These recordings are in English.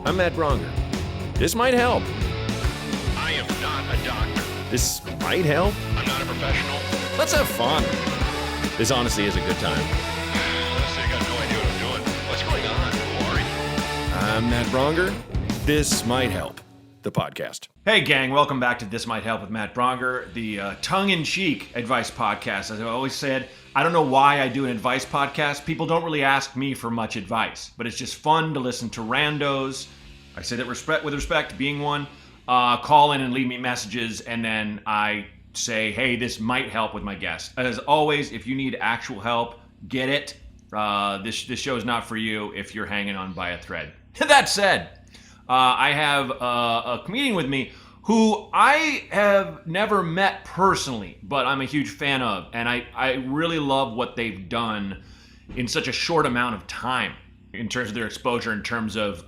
I'm Matt Braunger. This might help. I am not a doctor. This might help. I'm not a professional. Let's have fun. This honestly is a good time. Honestly, I got no idea what I'm doing. What's going on? Who are you? I'm Matt Braunger. This might help. The podcast. Hey gang, welcome back to This Might Help with Matt Braunger, the tongue-in-cheek advice podcast. As I always said, I don't know why I do an advice podcast. People don't really ask me for much advice, but it's just fun to listen to randos. I say that with respect, being one, call in and leave me messages, and then I say, hey, this might help with my guest. As always, if you need actual help, get it. This show is not for you if you're hanging on by a thread. That said, I have a comedian with me who I have never met personally, but I'm a huge fan of. And I really love what they've done in such a short amount of time in terms of their exposure, in terms of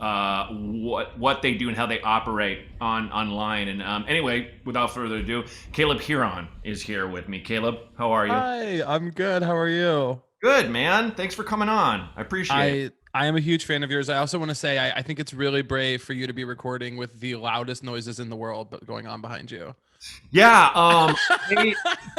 what they do and how they operate online. And anyway, without further ado, Caleb Hearon is here with me. Caleb, how are you? Hi, I'm good. How are you? Good, man. Thanks for coming on. I appreciate it. I am a huge fan of yours. I also want to say I think it's really brave for you to be recording with the loudest noises in the world going on behind you. Yeah,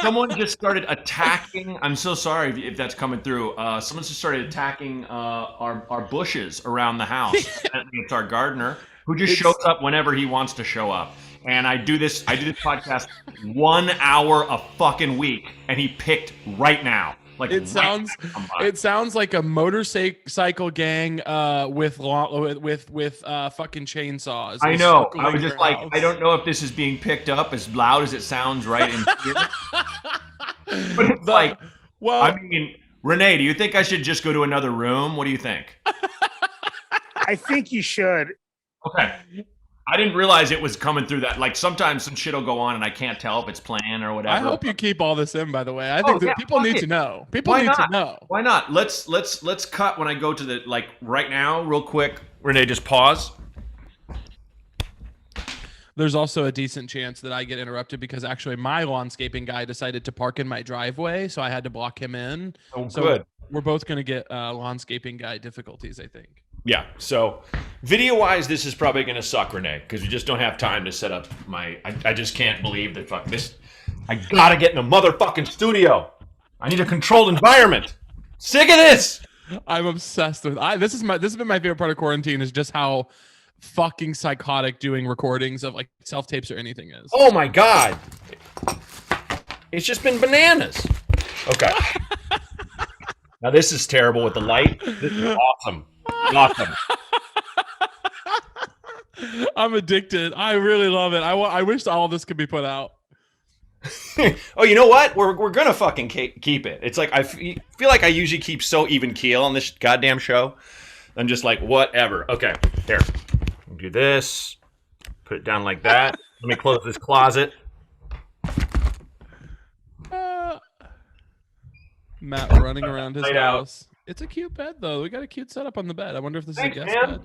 someone just started attacking. I'm so sorry if that's coming through. Someone just started attacking our bushes around the house. It's our gardener who just shows up whenever he wants to show up. And I do this podcast 1 hour a fucking week, and he picked right now. Like it sounds like a motorcycle gang with fucking chainsaws. I know. I was just like, house. I don't know if this is being picked up as loud as it sounds right in here. But it's like, well, I mean, Renee, do you think I should just go to another room? What do you think? I think you should. Okay. I didn't realize it was coming through that. Like sometimes some shit will go on and I can't tell if it's playing or whatever. I hope you keep all this in, by the way. I think people need to know. People need to know. Why not? Let's cut when I go to the, like right now, real quick. Renee, just pause. There's also a decent chance that I get interrupted because actually my landscaping guy decided to park in my driveway, so I had to block him in. Oh, so good. We're both going to get landscaping guy difficulties, I think. Yeah, so video-wise, this is probably going to suck, Renee, because we just don't have time to set up my... I just can't believe that fuck this... I gotta get in a motherfucking studio. I need a controlled environment. Sick of this! I'm obsessed with... This has been my favorite part of quarantine, is just how fucking psychotic doing recordings of like self-tapes or anything is. Oh my God. It's just been bananas. Okay. Now this is terrible with the light. This is awesome. Awesome. I'm addicted. I really love it. I wish all of this could be put out. Oh, you know what? We're gonna fucking keep it. It's like I feel like I usually keep so even keel on this goddamn show. I'm just like, whatever. Okay, here. Do this. Put it down like that. Let me close this closet. Matt running around his house. It's a cute bed, though. We got a cute setup on the bed. I wonder if this is a guest bed.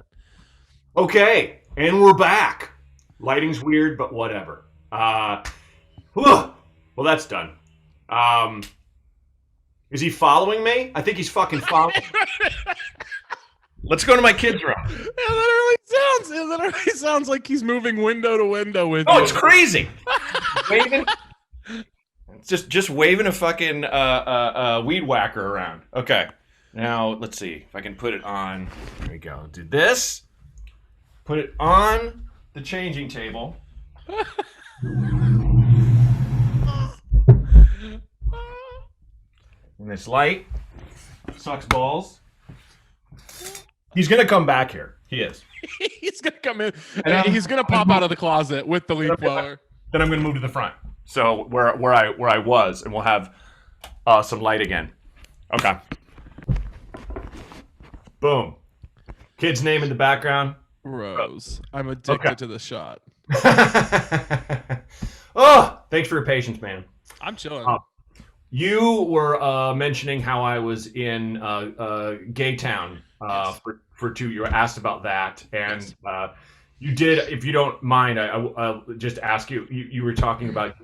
Okay, and we're back. Lighting's weird, but whatever. Well, that's done. Is he following me? I think he's fucking following me. Let's go to my kids' room. It literally sounds like he's moving window to window with you. Oh, it's crazy. Waving. Just waving a fucking weed whacker around. Okay. Now, let's see if I can put it on. There we go. Do this. Put it on the changing table. And this light sucks balls. He's going to come back here. He is. He's going to come in. And he's going to pop out of the closet with the leaf blower. Then I'm going to move to the front. So where I was, and we'll have some light again. Okay. Boom. Kid's name in the background. Rose. I'm addicted to the shot. Oh, thanks for your patience, man. I'm chilling. You were mentioning how I was in Gay Town for 2. You were asked about that, and you did. If you don't mind, I'll just ask you. You were talking about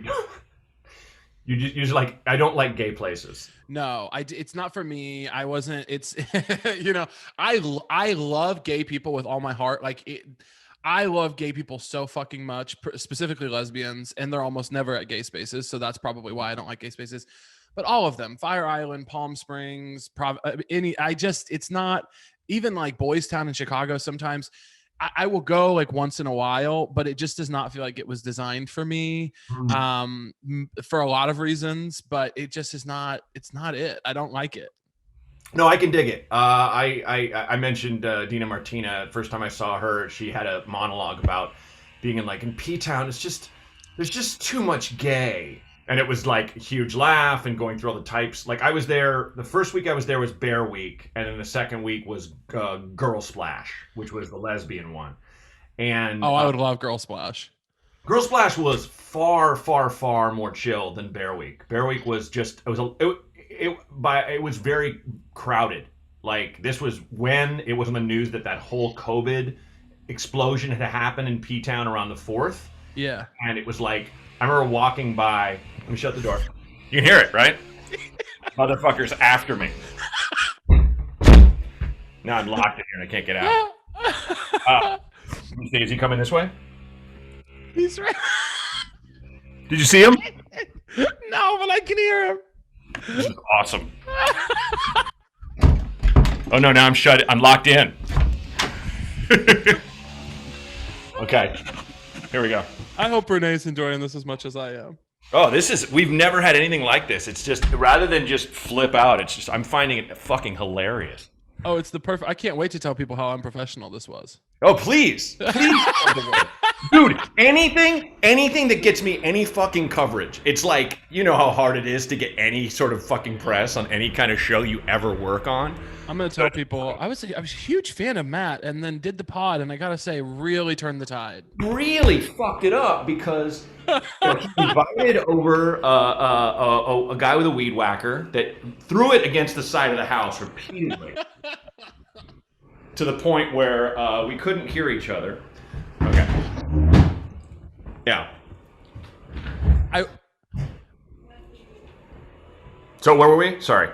You're just like, I don't like gay places. No, it's not for me. I wasn't. It's you know, I love gay people with all my heart. Like I love gay people so fucking much, specifically lesbians, and they're almost never at gay spaces. So that's probably why I don't like gay spaces. But all of them, Fire Island, Palm Springs, it's not even like Boys Town in Chicago. Sometimes I will go like once in a while, but it just does not feel like it was designed for me, for a lot of reasons. But it just is not. It's not it. I don't like it. No, I can dig it. I mentioned Dina Martina. First time I saw her, she had a monologue about being in P-Town. There's just too much gay. And it was like a huge laugh and going through all the types. Like I was there, the first week I was there was Bear Week. And then the second week was Girl Splash, which was the lesbian one. And I would love Girl Splash. Girl Splash was far, far, far more chill than Bear Week. Bear Week was just, it was very crowded. Like this was when it was on the news that whole COVID explosion had happened in P-Town around the 4th. Yeah. And it was like, I remember walking by. Let me shut the door. You can hear it, right? Motherfucker's after me. Now I'm locked in here and I can't get out. Let me see, is he coming this way? He's right. Did you see him? No, but I can hear him. This is awesome. Oh no, now I'm locked in. Okay, here we go. I hope Renee's enjoying this as much as I am. Oh, we've never had anything like this. It's just, rather than just flip out, it's just, I'm finding it fucking hilarious. Oh, it's the perfect, I can't wait to tell people how unprofessional this was. Oh, please. Dude, anything that gets me any fucking coverage. It's like, you know how hard it is to get any sort of fucking press on any kind of show you ever work on? I'm going to tell people, I was a huge fan of Matt and then did the pod, and I got to say, really turned the tide. Really fucked it up because he invited over a guy with a weed whacker that threw it against the side of the house repeatedly. To the point where we couldn't hear each other. Okay. Yeah. So where were we? Sorry.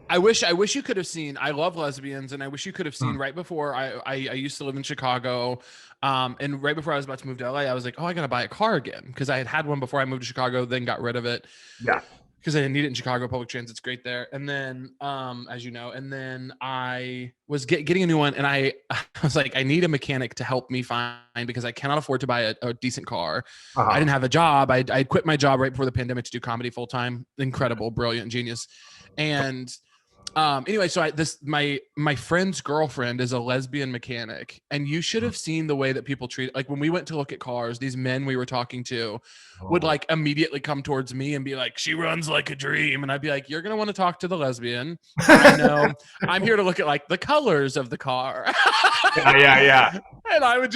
I wish you could have seen. I love lesbians, and I wish you could have seen right before I used to live in Chicago, and right before I was about to move to LA, I was like, oh, I gotta buy a car again because I had one before I moved to Chicago, then got rid of it. Yeah. Because I didn't need it in Chicago. Public transit's great there. And then, as you know, and then I was getting a new one, and I was like, I need a mechanic to help me find, because I cannot afford to buy a decent car. Uh-huh. I didn't have a job. I quit my job right before the pandemic to do comedy full time. Incredible, brilliant, genius. And anyway, so my friend's girlfriend is a lesbian mechanic, and you should have seen the way that people treat, like when we went to look at cars, these men we were talking to would like immediately come towards me and be like, she runs like a dream. And I'd be like, you're going to want to talk to the lesbian. I know I'm here to look at like the colors of the car. Yeah. And I would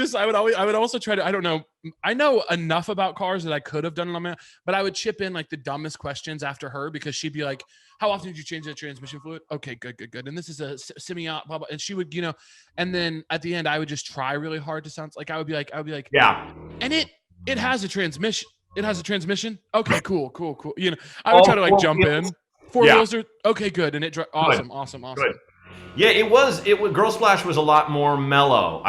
also try to, I don't know. I know enough about cars that I could have done it on my own, but I would chip in like the dumbest questions after her, because she'd be like, how often did you change the transmission fluid? Okay, good. And this is a semi-auto, blah, blah. And she would, and then at the end, I would just try really hard to sound like, I would be like, yeah. And it has a transmission. It has a transmission. Okay, cool. I would try to like jump in. Four wheels are okay, good. And it awesome. Good. Yeah, it was. Girl Splash was a lot more mellow.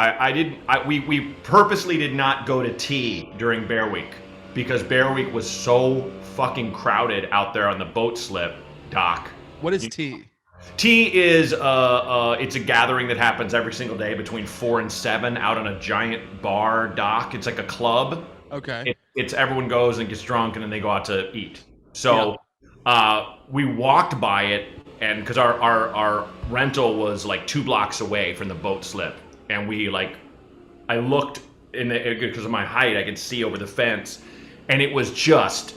We purposely did not go to T during Bear Week because Bear Week was so fucking crowded out there on the boat slip dock. What is T? T is it's a gathering that happens every single day between 4 and 7 out on a giant bar dock. It's like a club. Okay. It's everyone goes and gets drunk and then they go out to eat. So we walked by it. And because our rental was like 2 blocks away from the boat slip, and I looked because of my height, I could see over the fence, and it was just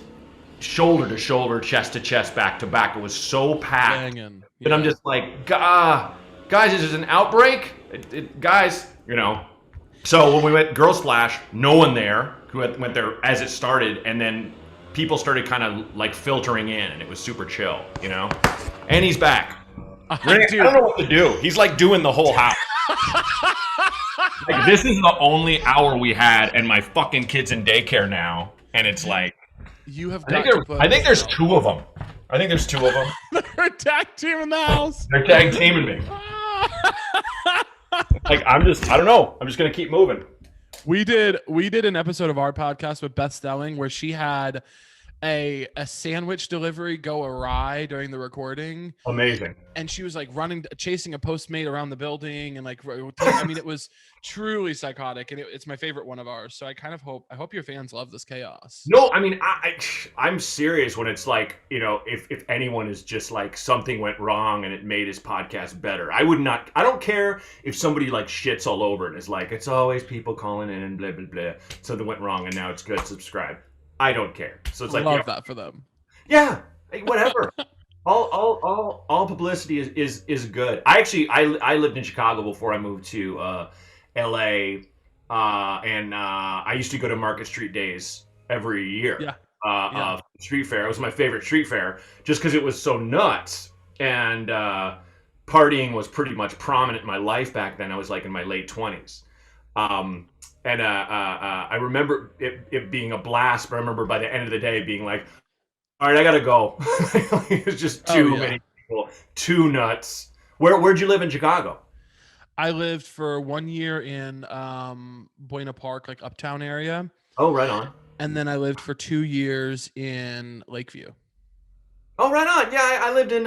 shoulder to shoulder, chest to chest, back to back. It was so packed. Banging. Yeah. And I'm just like, guys, is this an outbreak? Guys, So when we went Girl Splash, no one there who went there as it started, and then people started kind of like filtering in, and it was super chill, And he's back. I don't know what to do. He's like doing the whole house. Like, this is the only hour we had, and my fucking kid's in daycare now, and it's like, You have I got think, to put. I think there's two of them. I think there's two of them. They're a tag team in the house. They're tag teaming me. Like I don't know. I'm just gonna keep moving. We did an episode of our podcast with Beth Stelling where she had a sandwich delivery go awry during the recording, Amazing. and she was like chasing a Postmate around the building, and like I mean, it was truly psychotic, and it's my favorite one of ours. So I hope your fans love this chaos. No, I mean I'm serious when it's like, you know, if anyone is just like something went wrong and it made his podcast better. I don't care if somebody like shits all over it and is like, it's always people calling in and blah blah blah. Something went wrong and now it's good. Subscribe. I don't care. So it's like, love that for them. Yeah, whatever. all publicity is good. I lived in Chicago before I moved to LA, and I used to go to Market Street Days every year. Yeah. Street fair. It was my favorite street fair just because it was so nuts, and partying was pretty much prominent in my life back then. I was like in my late 20s. I remember it being a blast, but I remember by the end of the day being like, all right, I gotta go. It's just too many people, too nuts. Where'd you live in Chicago? I lived for 1 year in Buena Park, like uptown area. Oh, right on. And then I lived for 2 years in Lakeview. Oh, right on. Yeah, I lived in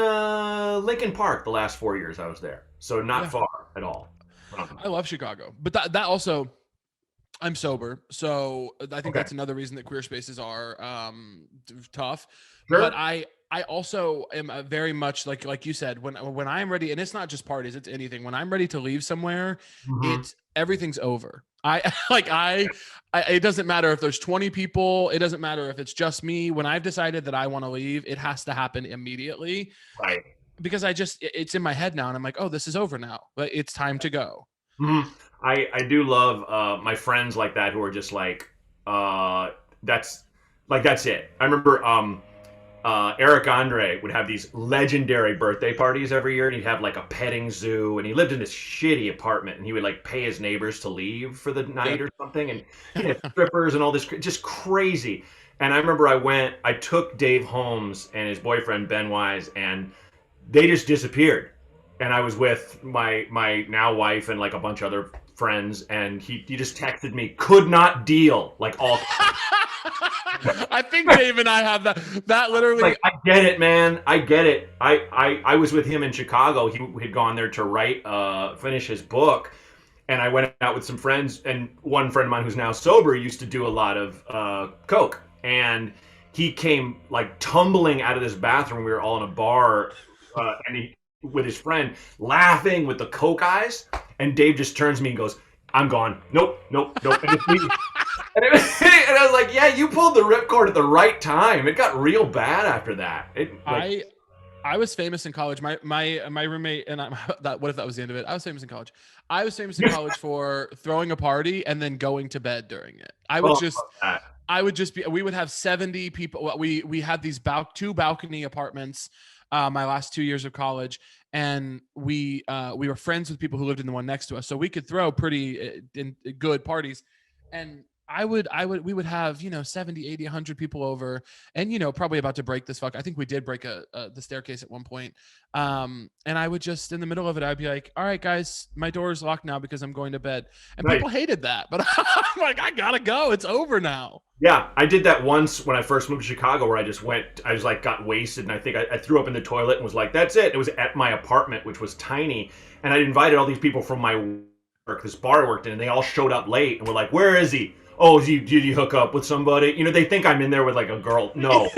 Lincoln Park the last 4 years I was there. So not far at all. I love Chicago. But that also, I'm sober. So I think that's another reason that queer spaces are tough. Sure. But I also am very much like you said, when I'm ready, and it's not just parties, it's anything. When I'm ready to leave somewhere, everything's over. It doesn't matter if there's 20 people. It doesn't matter if it's just me. When I've decided that I want to leave, it has to happen immediately. Right. Because it's in my head now, and I'm like, oh, this is over now, but it's time to go. Mm-hmm. I do love my friends like that who are just like, that's it. I remember Eric Andre would have these legendary birthday parties every year, and he'd have like a petting zoo, and he lived in this shitty apartment, and he would like pay his neighbors to leave for the night or something, and he had strippers and all this, just crazy. And I remember I took Dave Holmes and his boyfriend Ben Wise, and they just disappeared. And I was with my now wife and like a bunch of other friends, and he just texted me, could not deal, like all. I think Dave and I have that literally. Like, I get it, man. I get it. I was with him in Chicago. He had gone there to finish his book, and I went out with some friends. And one friend of mine who's now sober used to do a lot of coke, and he came like tumbling out of this bathroom. We were all in a bar, and he with his friend laughing with the coke eyes, and Dave just turns to me and goes, I'm gone. Nope. And I was like, yeah, you pulled the ripcord at the right time. It got real bad after that. I was famous in college. My roommate and what if that was the end of it? I was famous in college. I was famous in college for throwing a party and then going to bed during it. We would have 70 people. We had these two balcony apartments my last 2 years of college, and we were friends with people who lived in the one next to us, so we could throw pretty good parties. And we would have 70, 80, 100 people over, and probably about to break this fuck. I think we did break the staircase at one point. And I would just in the middle of it, I'd be like, all right guys, my door is locked now because I'm going to bed. And people hated that, but I'm like, I gotta go, it's over now. Yeah, I did that once when I first moved to Chicago, where I just got wasted, and I think I threw up in the toilet and was like, that's it. It was at my apartment, which was tiny, and I invited all these people from my work, this bar I worked in, and they all showed up late and were like, where is he? Oh, did you hook up with somebody? They think I'm in there with like a girl. No,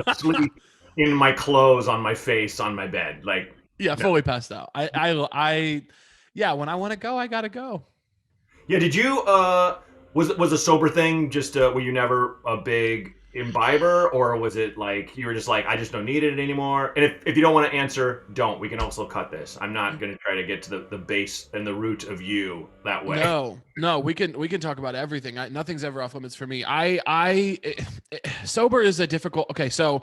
asleep in my clothes, on my face, on my bed. Like, yeah, fully passed out. When I want to go, I gotta go. Yeah, did you? Was a sober thing just were you never a big imbiber, or was it like you were just like, I just don't need it anymore? And if you don't want to answer, don't. We can also cut this. I'm not going to try to get to the base and the root of you that way. No, we can talk about everything. Nothing's ever off limits for me. Sober is a difficult. Okay, so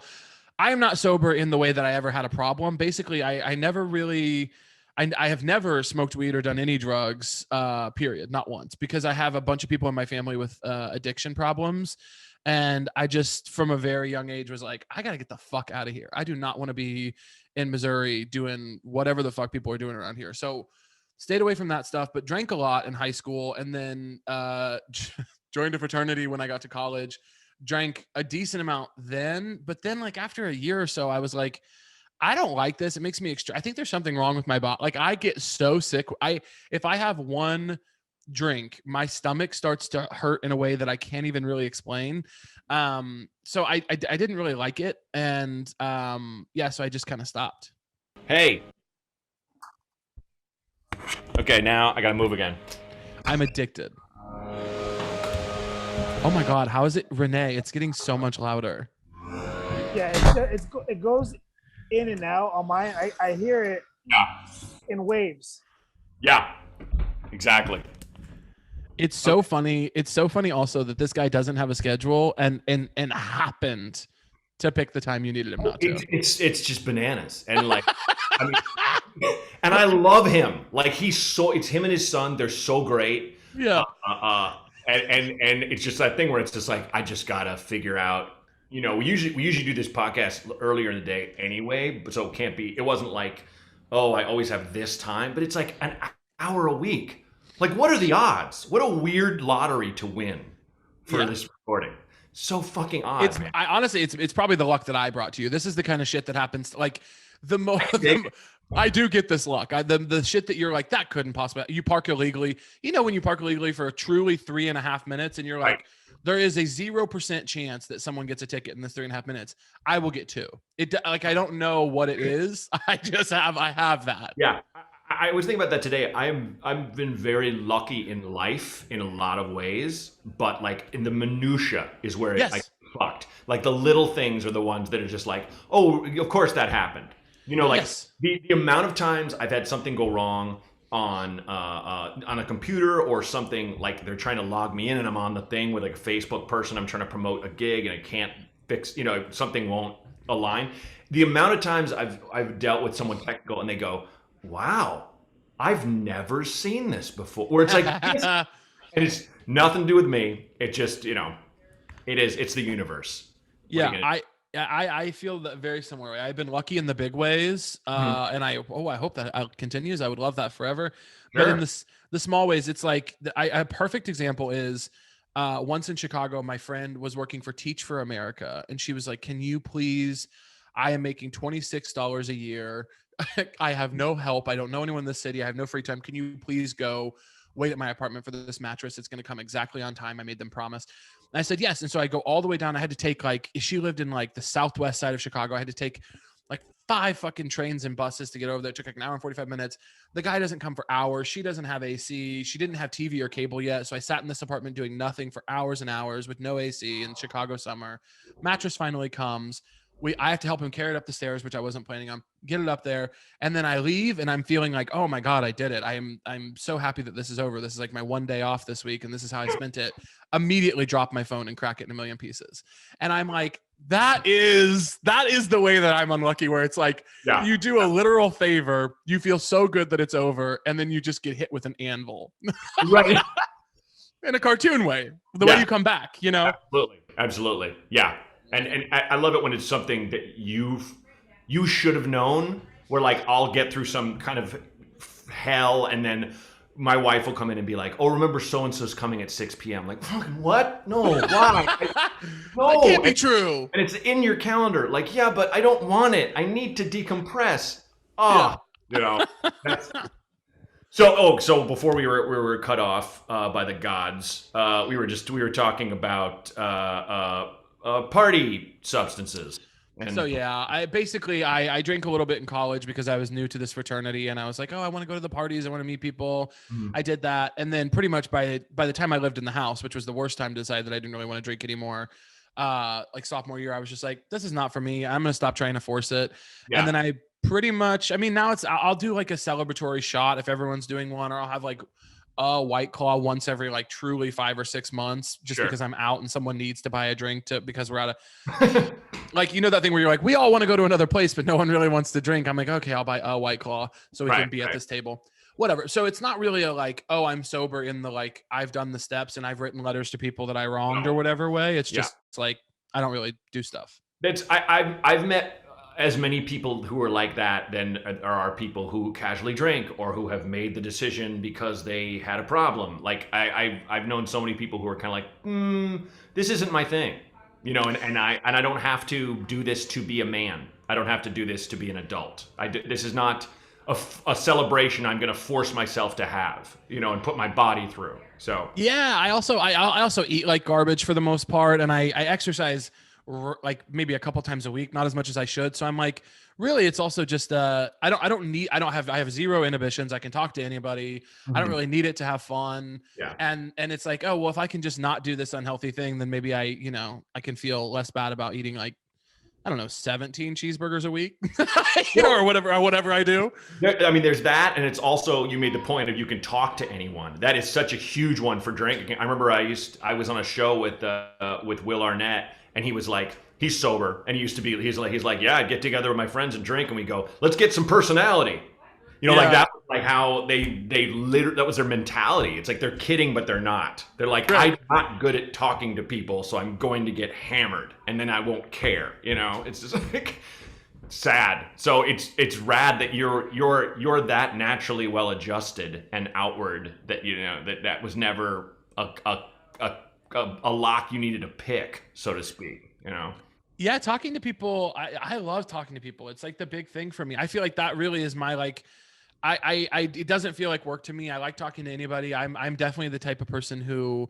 I am not sober in the way that I ever had a problem. Basically, I never really. I have never smoked weed or done any drugs, period, not once, because I have a bunch of people in my family with addiction problems. And I just, from a very young age, was like, I got to get the fuck out of here. I do not want to be in Missouri doing whatever the fuck people are doing around here. So stayed away from that stuff, but drank a lot in high school, and then joined a fraternity when I got to college. Drank a decent amount then, but then like after a year or so, I was like, I don't like this. It makes me I think there's something wrong with my body. Like I get so sick. If I have one drink, my stomach starts to hurt in a way that I can't even really explain. So I didn't really like it, and so I just kind of stopped. Hey. Okay, now I gotta move again. I'm addicted. Oh my God, how is it, Renee? It's getting so much louder. Yeah, it goes in and out on mine. I hear it in waves. Yeah, exactly. It's so funny. It's so funny also that this guy doesn't have a schedule and happened to pick the time you needed him not to. It's just bananas. And like, I mean, and I love him. Like it's him and his son. They're so great. Yeah. And it's just that thing where it's just like, I just gotta figure out, we usually do this podcast earlier in the day anyway, but so it wasn't like, oh, I always have this time, but it's like an hour a week. Like, what are the odds? What a weird lottery to win for this recording. So fucking odd. Honestly, it's probably the luck that I brought to you. This is the kind of shit that happens. Like I do get this luck. The shit that you're like, that couldn't possibly. You park illegally. When you park illegally for truly 3.5 minutes, and you're like, right. There is a 0% chance that someone gets a ticket in this 3.5 minutes. I will get 2. I don't know what it is. I have that. Yeah. I was thinking about that today. I've been very lucky in life in a lot of ways, but like in the minutia is where I fucked. Like the little things are the ones that are just like, oh, of course that happened. The amount of times I've had something go wrong on a computer, or something like they're trying to log me in and I'm on the thing with like a Facebook person. I'm trying to promote a gig and I can't fix, something won't align. The amount of times I've dealt with someone technical and they go, wow, I've never seen this before. Where it's like, and it's nothing to do with me. It just, it's the universe. Yeah, I feel that very similar way. I've been lucky in the big ways, and I hope that continues. I would love that forever. Sure. But in the small ways, it's like a perfect example is once in Chicago, my friend was working for Teach for America, and she was like, "Can you please? I am making $26 a year. I have no help. I don't know anyone in the city. I have no free time. Can you please go wait at my apartment for this mattress? It's going to come exactly on time. I made them promise." And I said, yes. And so I go all the way down. I had to take she lived in like the southwest side of Chicago. I had to take like 5 fucking trains and buses to get over there. It took like an hour and 45 minutes. The guy doesn't come for hours. She doesn't have AC. She didn't have TV or cable yet. So I sat in this apartment doing nothing for hours and hours with no AC in Chicago summer. Mattress finally comes. I have to help him carry it up the stairs, which I wasn't planning on. Get it up there, and then I leave, and I'm feeling like, oh my God, I did it. I'm so happy that this is over. This is like my one day off this week, and this is how I spent it. Immediately drop my phone and crack it in a million pieces. And I'm like, that is the way that I'm unlucky, where it's like you do a literal favor, you feel so good that it's over, and then you just get hit with an anvil. Right. In a cartoon way, the way you come back, Absolutely. Yeah. And I love it when it's something that you should have known, where like I'll get through some kind of hell, and then my wife will come in and be like, "Oh, remember so-and-so's coming at 6 p.m." Like, fucking what? No, why? No. That can't be true. And it's in your calendar. Like, yeah, but I don't want it. I need to decompress. So before we were cut off by the gods, we were talking about party substances. So I drank a little bit in college because I was new to this fraternity, and I was like, oh, I want to go to the parties, I want to meet people. I did that, and then pretty much by the time I lived in the house, which was the worst time to decide that I didn't really want to drink anymore, like sophomore year, I was just like, this is not for me. I'm gonna stop trying to force it. And then I pretty much, now I'll do like a celebratory shot if everyone's doing one, or I'll have like a White Claw once every like truly 5 or 6 months, just because I'm out and someone needs to buy a drink because we're out of like, that thing where you're like, we all want to go to another place, but no one really wants to drink. I'm like, okay, I'll buy a White Claw so we can be at this table. whatever. So it's not really a like, oh, I'm sober in the like I've done the steps and I've written letters to people that I wronged or whatever way. It's Yeah. just it's like I don't really do stuff. I've met as many people who are like that than there are people who casually drink or who have made the decision because they had a problem. Like I've known so many people who are kind of like, this isn't my thing, you know, and I don't have to do this to be a man. I don't have to do this to be an adult. This is not a celebration I'm going to force myself to have, you know, and put my body through. So yeah, I also eat like garbage for the most part, and I exercise like maybe a couple times a week, not as much as I should. So I'm like, really, it's also just I have zero inhibitions. I can talk to anybody. I don't really need it to have fun. Yeah. And it's like, oh well, if I can just not do this unhealthy thing, then maybe I can feel less bad about eating like, I don't know, 17 cheeseburgers a week, or whatever I do. I mean, there's that, and it's also, you made the point of you can talk to anyone. That is such a huge one for drinking. I remember I was on a show with Will Arnett, and he was like, he's sober, and he's like, yeah, I'd get together with my friends and drink, and we go, let's get some personality. You know, like that was like how they literally, that was their mentality. It's like they're kidding, but they're not. They're like, I'm not good at talking to people, so I'm going to get hammered, and then I won't care. You know, it's just like sad. So it's rad that you're that naturally well adjusted and outward that, you know, that was never a lock you needed to pick, so to speak. You know. Yeah, talking to people, I love talking to people. It's like the big thing for me. I feel like that really is my like. It doesn't feel like work to me. I like talking to anybody. I'm definitely the type of person who,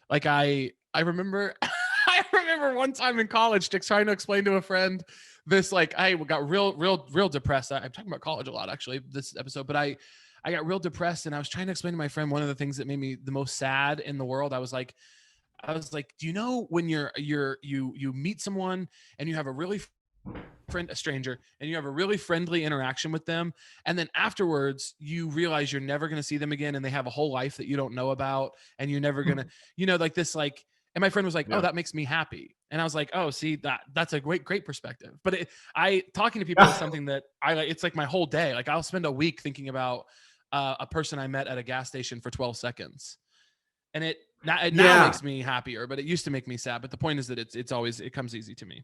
like, I remember, I remember one time in college, trying to explain to a friend this, like, I got real depressed. I'm talking about college a lot, actually, this episode, but I got real depressed, and I was trying to explain to my friend one of the things that made me the most sad in the world. I was like, do you know when you meet someone and you have a stranger, and you have a really friendly interaction with them, and then afterwards you realize you're never going to see them again, and they have a whole life that you don't know about, and you're never going to, you know, like this, like, and my friend was like, oh, that makes me happy. And I was like, oh, see, that's a great perspective. But talking to people is something that I like. It's like my whole day. Like, I'll spend a week thinking about a person I met at a gas station for 12 seconds. And it now makes me happier, but it used to make me sad. But the point is that it comes easy to me.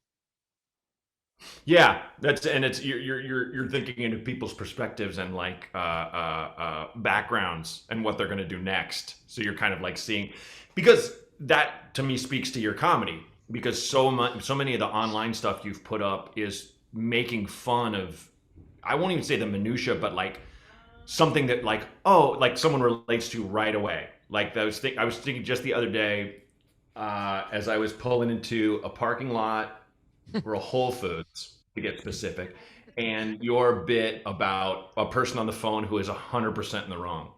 Yeah, you're thinking into people's perspectives and like backgrounds and what they're going to do next. So you're kind of like seeing, because that to me speaks to your comedy, because so many of the online stuff you've put up is making fun of, I won't even say the minutia, but like something that like, oh, like someone relates to right away. Like I was thinking just the other day, as I was pulling into a parking lot for a Whole Foods, to get specific, and your bit about a person on the phone who is 100% in the wrong.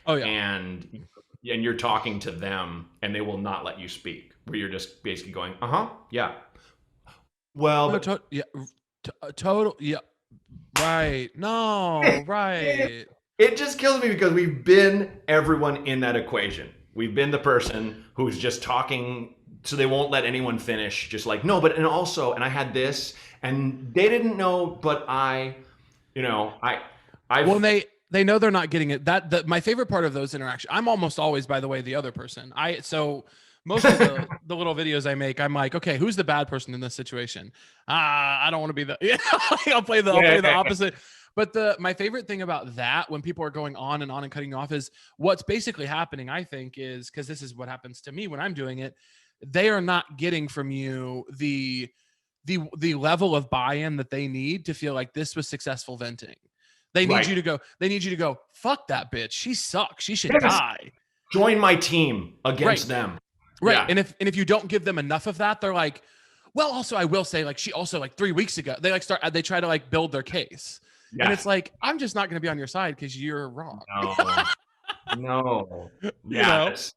Oh yeah. And you're talking to them, and they will not let you speak. Where you're just basically going, yeah. Well, no, total, yeah, right. No, right. It just kills me because we've been everyone in that equation. We've been the person who's just talking, so they won't let anyone finish. Just like, no, but, and also, and I had this, and they didn't know, but well, they know they're not getting it. My favorite part of those interactions, I'm almost always, by the way, the other person. So most of the little videos I make, I'm like, okay, who's the bad person in this situation? I don't want to be the, I'll play the opposite. But my favorite thing about that, when people are going on and cutting you off, is what's basically happening, I think, is, because this is what happens to me when I'm doing it, they are not getting from you the level of buy-in that they need to feel like this was successful venting. They need you to go, fuck that bitch. She sucks. She should die. Join my team against them. Right. Yeah. And if you don't give them enough of that, they're like, well, also I will say, like, she also, like, 3 weeks ago, they try to like build their case. Yeah. And it's like, I'm just not going to be on your side because you're wrong. No. Yes.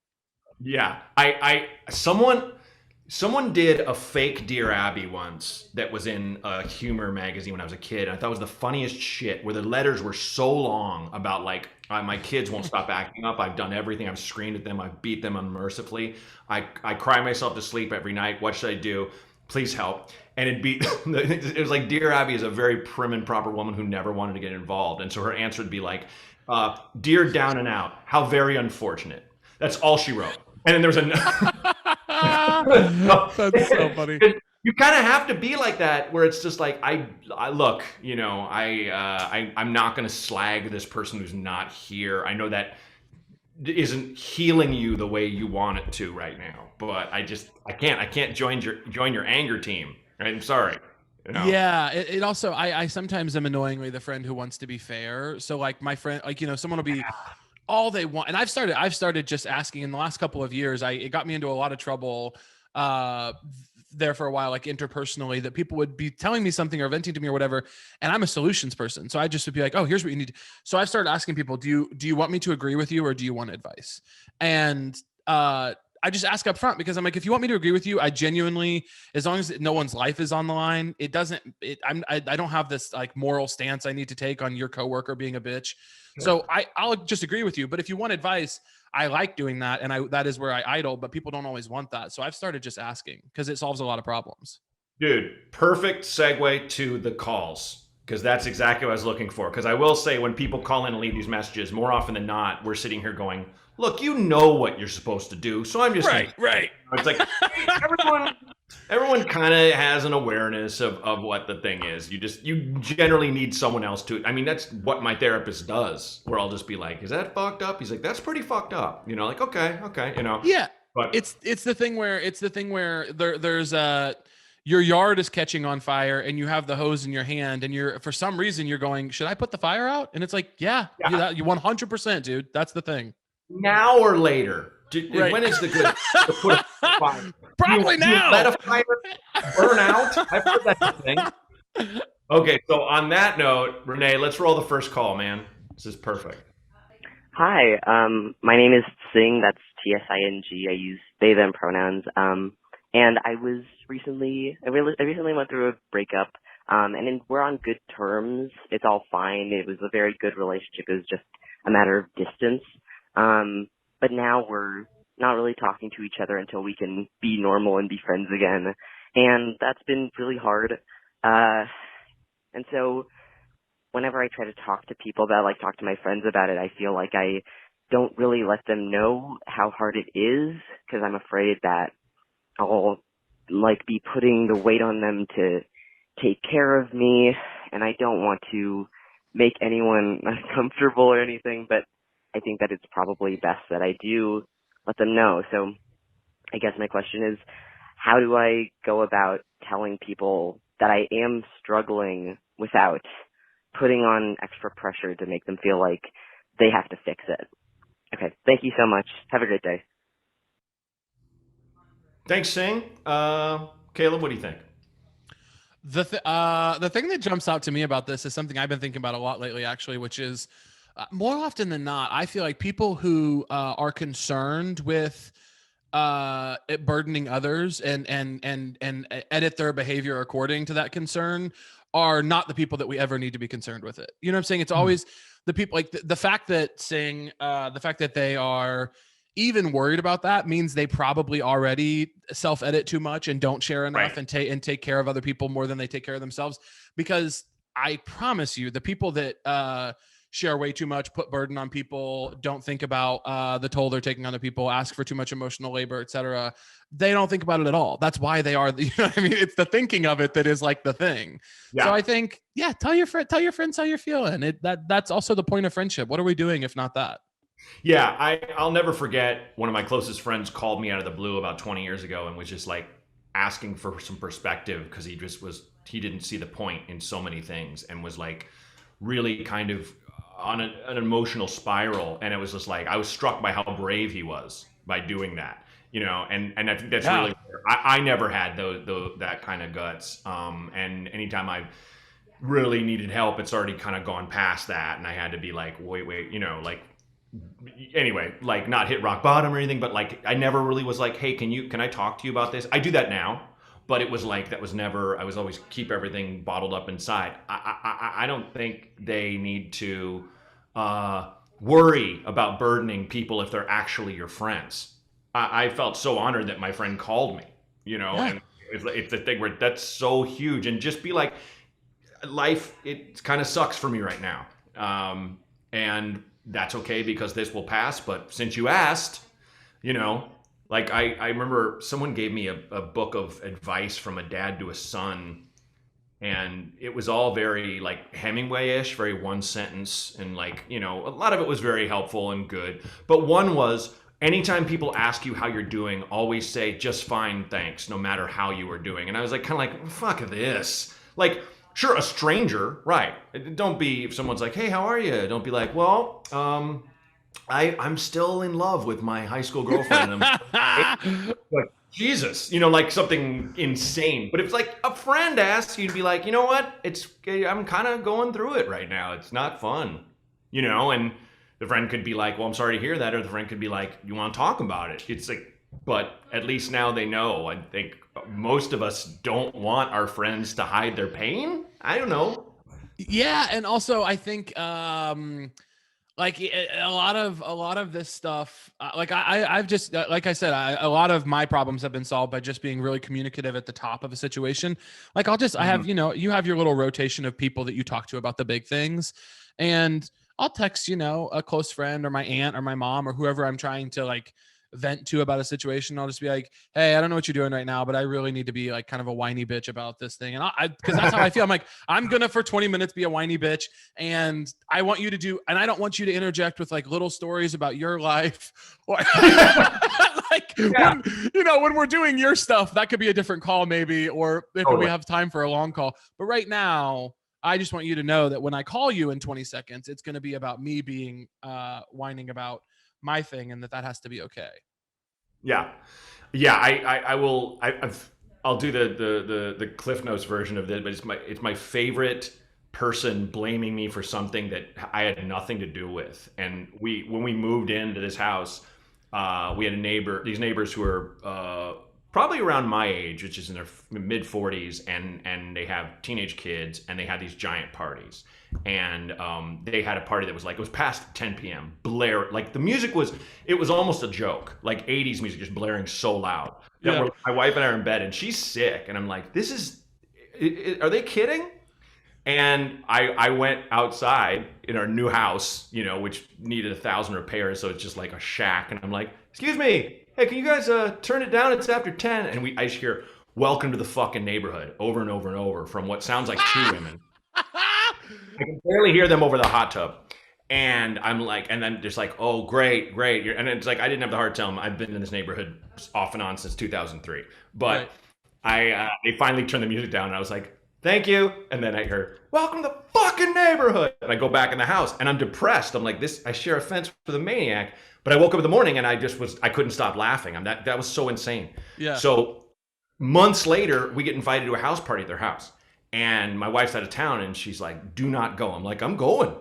Yeah. Someone did a fake Dear Abby once that was in a humor magazine when I was a kid. And I thought it was the funniest shit, where the letters were so long about like, my kids won't stop acting up. I've done everything. I've screamed at them. I've beat them unmercifully. I cry myself to sleep every night. What should I do? Please help. And it was like, Dear Abby is a very prim and proper woman who never wanted to get involved. And so her answer would be like, Dear Down and Out, how very unfortunate. That's all she wrote. And then there was That's so funny. You kind of have to be like that, where it's just like, I look, you know, I'm not going to slag this person who's not here. I know that isn't healing you the way you want it to right now, but I can't join your anger team. Right? I'm sorry. You know? Yeah, it also I sometimes am annoyingly the friend who wants to be fair. So like my friend, like, you know, someone will be all they want, and I've started just asking in the last couple of years. It got me into a lot of trouble there for a while, like interpersonally, that people would be telling me something or venting to me or whatever, and I'm a solutions person, so I just would be like, oh, here's what you need. So I've started asking people, do you want me to agree with you or do you want advice? And I just ask up front, because I'm like, if you want me to agree with you, I genuinely, as long as no one's life is on the line, I don't have this like moral stance I need to take on your coworker being a bitch. So I'll just agree with you. But if you want advice, I like doing that, and that is where I idle. But people don't always want that, so I've started just asking, because it solves a lot of problems. Dude, perfect segue to the calls, because that's exactly what I was looking for. Because I will say, when people call in and leave these messages, more often than not, we're sitting here going, look, you know what you're supposed to do, so I'm just right. It's like everyone kind of has an awareness of what the thing is. You generally need someone else to. I mean, that's what my therapist does, where I'll just be like, is that fucked up? He's like, that's pretty fucked up. You know, like, okay, you know. Yeah. But It's the thing where there's your yard is catching on fire and you have the hose in your hand, and for some reason you're going, should I put the fire out? And it's like, yeah. You 100%, dude. That's the thing. Now or later? Right. When is the good to put a fire? Probably do you now. let a fire burn out? I've heard that's a thing. Okay, so on that note, Renee, let's roll the first call, man. This is perfect. Hi, my name is Singh. That's Tsing. I use they them pronouns. And I recently went through a breakup. And we're on good terms. It's all fine. It was a very good relationship. It was just a matter of distance. But now we're not really talking to each other until we can be normal and be friends again. And that's been really hard. And so whenever I try to talk to people about, like, talk to my friends about it, I feel like I don't really let them know how hard it is, because I'm afraid that I'll, like, be putting the weight on them to take care of me, and I don't want to make anyone uncomfortable or anything, but I think that it's probably best that I do let them know. So I guess my question is, how do I go about telling people that I am struggling without putting on extra pressure to make them feel like they have to fix it? Okay, thank you so much. Have a great day. Thanks, Singh. Caleb, what do you think? The thing that jumps out to me about this is something I've been thinking about a lot lately, actually, which is more often than not, I feel like people who are concerned with it burdening others and edit their behavior according to that concern are not the people that we ever need to be concerned with it. You know what I'm saying? It's always the people, like the fact that the fact that they are even worried about that means they probably already self-edit too much and don't share enough, right, and take care of other people more than they take care of themselves. Because I promise you, the people that share way too much, put burden on people, don't think about the toll they're taking on other people, ask for too much emotional labor, etc. They don't think about it at all. That's why they are, you know what I mean? It's the thinking of it that is like the thing. Yeah. So I think, yeah, tell your friends how you're feeling. That's also the point of friendship. What are we doing if not that? Yeah, I'll never forget one of my closest friends called me out of the blue about 20 years ago and was just like asking for some perspective, because he didn't see the point in so many things, and was like really kind of on an emotional spiral. And it was just like, I was struck by how brave he was by doing that, you know, and I think that's really, I never had that kind of guts. And anytime I really needed help, it's already kind of gone past that. And I had to be like, wait, you know, like, anyway, like not hit rock bottom or anything, but like I never really was like, hey, can I talk to you about this? I do that now, but it was like, that was never, I was always keep everything bottled up inside. I don't think they need to worry about burdening people if they're actually your friends. I felt so honored that my friend called me, you know, and it's the thing where that's so huge. And just be like, life, it kind of sucks for me right now. And that's okay because this will pass. But since you asked, you know, like I remember someone gave me a book of advice from a dad to a son, and it was all very like Hemingway-ish, very one sentence, and like, you know, a lot of it was very helpful and good. But one was, anytime people ask you how you're doing, always say just fine, thanks, no matter how you are doing. And I was like, kind of like, fuck this. Like, sure, a stranger, right? Don't be, if someone's like, hey, how are you? Don't be like, well, I'm still in love with my high school girlfriend. Like, Jesus, you know, like something insane. But if like a friend asks, you'd be like, you know what? I'm kind of going through it right now. It's not fun, you know. And the friend could be like, well, I'm sorry to hear that, or the friend could be like, you want to talk about it? It's like, but at least now they know. I think most of us don't want our friends to hide their pain. I don't know. Yeah, and also I think like a lot of this stuff, like I've just like I said, a lot of my problems have been solved by just being really communicative at the top of a situation. Like I have, you know, you have your little rotation of people that you talk to about the big things, and I'll text, you know, a close friend or my aunt or my mom or whoever I'm trying to like vent to about a situation. I'll just be like, hey, I don't know what you're doing right now, but I really need to be like kind of a whiny bitch about this thing. And because that's how I feel. I'm like, I'm going to for 20 minutes be a whiny bitch. And I want you to do, and I don't want you to interject with like little stories about your life. Or like, when, you know, when we're doing your stuff, that could be a different call maybe, or if we have time for a long call. But right now, I just want you to know that when I call you in 20 seconds, it's going to be about me being whining about my thing, and that has to be okay. Yeah. I will. I'll do the Cliff Notes version of it, but it's my favorite person blaming me for something that I had nothing to do with. And when we moved into this house, we had these neighbors who are probably around my age, which is in their mid 40s, and they have teenage kids, and they had these giant parties. And they had a party that was like, it was past 10 p.m. Like the music was almost a joke, like 80s music just blaring so loud. Yeah. My wife and I are in bed, and she's sick, and I'm like, are they kidding? And I went outside in our new house, you know, which needed 1,000 repairs, so it's just like a shack. And I'm like, excuse me, hey, can you guys turn it down? It's after 10. And I just hear, welcome to the fucking neighborhood, over and over and over, from what sounds like two women. I can barely hear them over the hot tub. And I'm like, and then just like, oh, great. And it's like, I didn't have the heart to tell them I've been in this neighborhood off and on since 2003. But right. They finally turned the music down, and I was like, thank you. And then I heard, welcome to the fucking neighborhood. And I go back in the house, and I'm depressed. I'm like, I share a fence with a maniac. But I woke up in the morning, and I couldn't stop laughing. That was so insane. Yeah. So months later, we get invited to a house party at their house. And my wife's out of town, and she's like, do not go. I'm like, I'm going,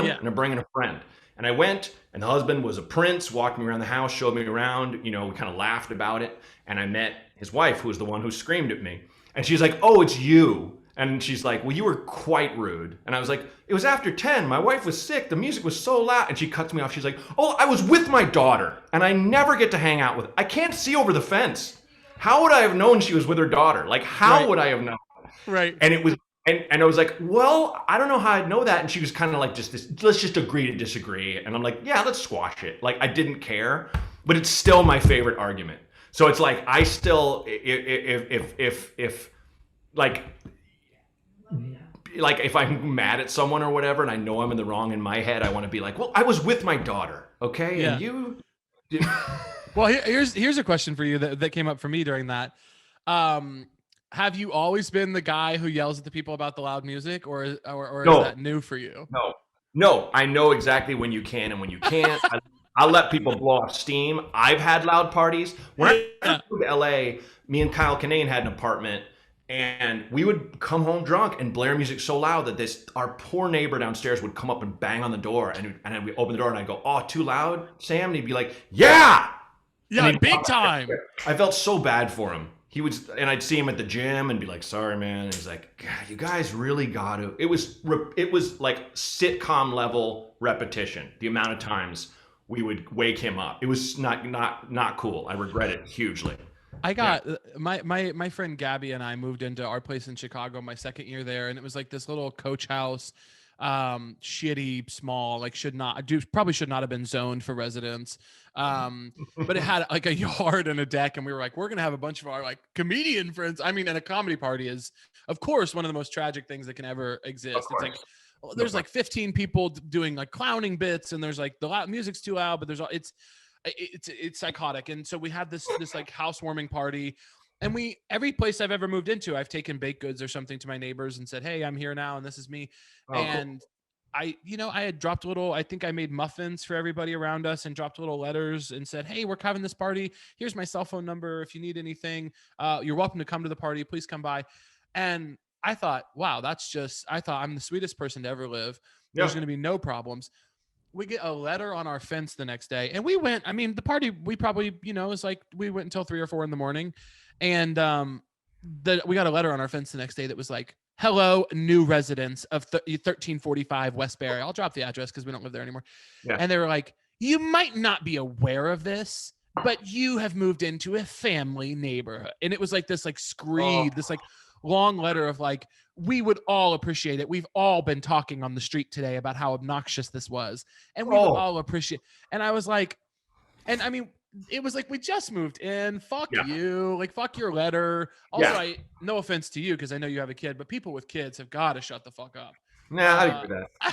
yeah. And I'm bringing a friend. And I went, and the husband was a prince, walked me around the house, showed me around, you know, we kind of laughed about it. And I met his wife, who was the one who screamed at me. And she's like, oh, it's you. And she's like, well, you were quite rude. And I was like, it was after 10. My wife was sick. The music was so loud. And she cuts me off. She's like, oh, I was with my daughter, and I never get to hang out with her. I can't see over the fence. How would I have known she was with her daughter? Like, how would I have known? Right. And it was, and I was like, well, I don't know how I'd know that. And she was kind of like, let's just agree to disagree. And I'm like, yeah, let's squash it. Like, I didn't care, but it's still my favorite argument. So it's like, I still, if if I'm mad at someone or whatever, and I know I'm in the wrong in my head, I want to be like, well, I was with my daughter. Okay. Yeah. And you. Well, here's a question for you that came up for me during that. Have you always been the guy who yells at the people about the loud music, or is that new for you? No. I know exactly when you can and when you can't. I'll let people blow off steam. I've had loud parties. When I moved to LA, me and Kyle Kinane had an apartment, and we would come home drunk and blare music so loud that our poor neighbor downstairs would come up and bang on the door, and then we open the door, and I'd go, oh, too loud, Sam? And he'd be like, yeah, big time. I felt so bad for him. And I'd see him at the gym and be like, sorry, man. And he's like, God, you guys really got to. It was like sitcom level repetition, the amount of times we would wake him up. It was not cool. I regret it hugely. I got my friend Gabby and I moved into our place in Chicago my second year there, and it was like this little coach house. shitty, small, like probably should not have been zoned for residents. But it had like a yard and a deck, and we were like, we're gonna have a bunch of our like comedian friends. I mean, and a comedy party is, of course, one of the most tragic things that can ever exist. It's like there's like 15 people doing like clowning bits, and there's like the music's too loud, but it's psychotic. And so we had this like housewarming party, and every place I've ever moved into, I've taken baked goods or something to my neighbors and said, hey, I'm here now, and this is me. And cool. I had dropped I think I made muffins for everybody around us and dropped little letters and said, hey, we're having this party. Here's my cell phone number. If you need anything, you're welcome to come to the party. Please come by. And I thought, wow, I'm the sweetest person to ever live. There's going to be no problems. We get a letter on our fence the next day, and we went, I mean, the party, we probably, it's like we went until 3 or 4 in the morning, and we got a letter on our fence the next day that was like, hello, new residents of 1345 Westbury. I'll drop the address because we don't live there anymore. Yeah. And they were like, you might not be aware of this, but you have moved into a family neighborhood. And it was like this like screed, this like long letter of like, we would all appreciate it. We've all been talking on the street today about how obnoxious this was, and we would all appreciate. And I was like, and I mean, it was like, we just moved in. Fuck you. Like, fuck your letter. Also, no offense to you, because I know you have a kid, but people with kids have got to shut the fuck up. Nah, I agree with that.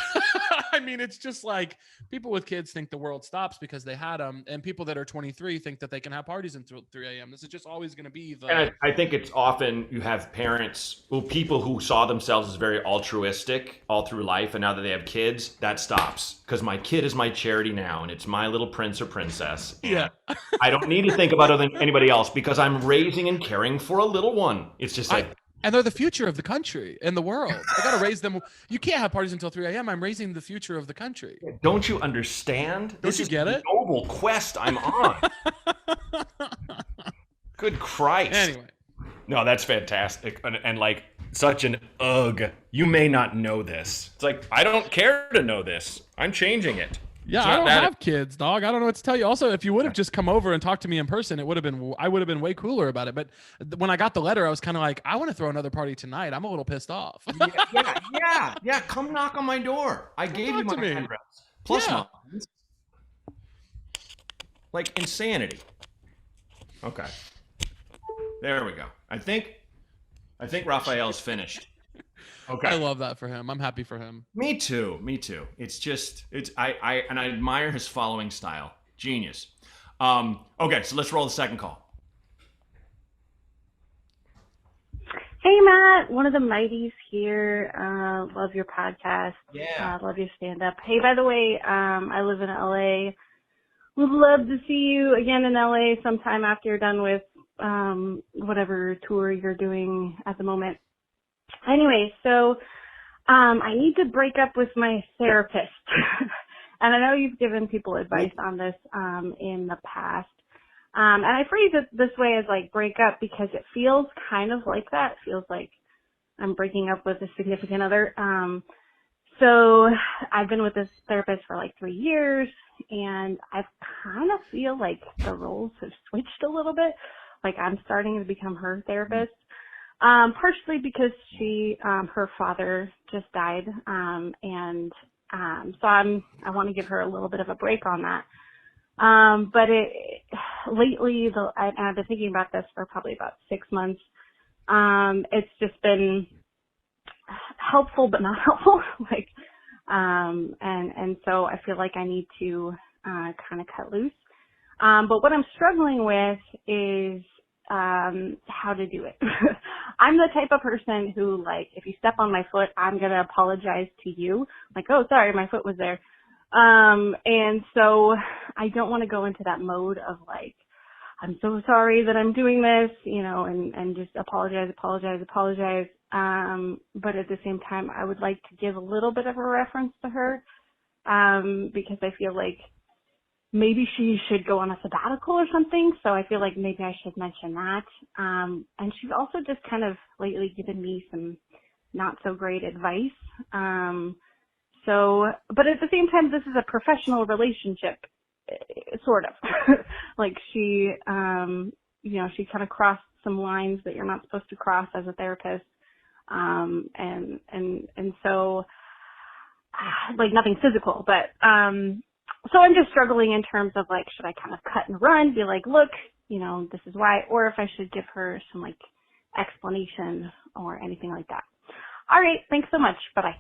I mean, it's just like people with kids think the world stops because they had them, and people that are 23 think that they can have parties until 3 a.m. This is just always going to be the. And I think it's often you have parents, people who saw themselves as very altruistic all through life, and now that they have kids, that stops because my kid is my charity now, and it's my little prince or princess. Yeah, I don't need to think about anybody else because I'm raising and caring for a little one. It's just like. And they're the future of the country and the world. I got to raise them. You can't have parties until 3 a.m. I'm raising the future of the country. Don't you understand? Don't you get it? Noble quest I'm on. Good Christ. Anyway. No, that's fantastic. And like such an ugh. You may not know this. It's like, I don't care to know this. I'm changing it. Yeah, I don't have kids, dog. I don't know what to tell you. Also, if you would have just come over and talked to me in person, I would have been way cooler about it. But when I got the letter, I was kind of like, I want to throw another party tonight. I'm a little pissed off. Yeah. Come knock on my door. I gave you my address. Plus muffins. Like insanity. Okay. There we go. I think Raphael's finished. Okay. I love that for him. I'm happy for him. Me too. I admire his following style. Genius. Okay, so let's roll the second call. Hey, Matt, one of the Mighties here. Love your podcast. Yeah. Love your stand-up. Hey, by the way, I live in LA. Would love to see you again in LA sometime after you're done with whatever tour you're doing at the moment. Anyway, so I need to break up with my therapist. And I know you've given people advice on this in the past. And I phrase it this way as like break up because it feels kind of like that. It feels like I'm breaking up with a significant other. So I've been with this therapist for like 3 years, and I kind of feel like the roles have switched a little bit. Like I'm starting to become her therapist. Partially because her father just died, and so I want to give her a little bit of a break on that. But lately, I've been thinking about this for probably about 6 months. It's just been helpful, but not helpful. And so I feel like I need to kind of cut loose. But what I'm struggling with is how to do it. I'm the type of person who, like, if you step on my foot, I'm going to apologize to you. Like, oh, sorry, my foot was there. And so I don't want to go into that mode of, like, I'm so sorry that I'm doing this, and just apologize. But at the same time, I would like to give a little bit of a reference to her, because I feel like maybe she should go on a sabbatical or something. So I feel like maybe I should mention that. And she's also just kind of lately given me some not so great advice. But at the same time, this is a professional relationship, sort of. Like she kind of crossed some lines that you're not supposed to cross as a therapist. And so like nothing physical, but so I'm just struggling in terms of like, should I kind of cut and run, be like, look, you know, this is why, or if I should give her some like explanation or anything like that. All right, thanks so much. Bye-bye.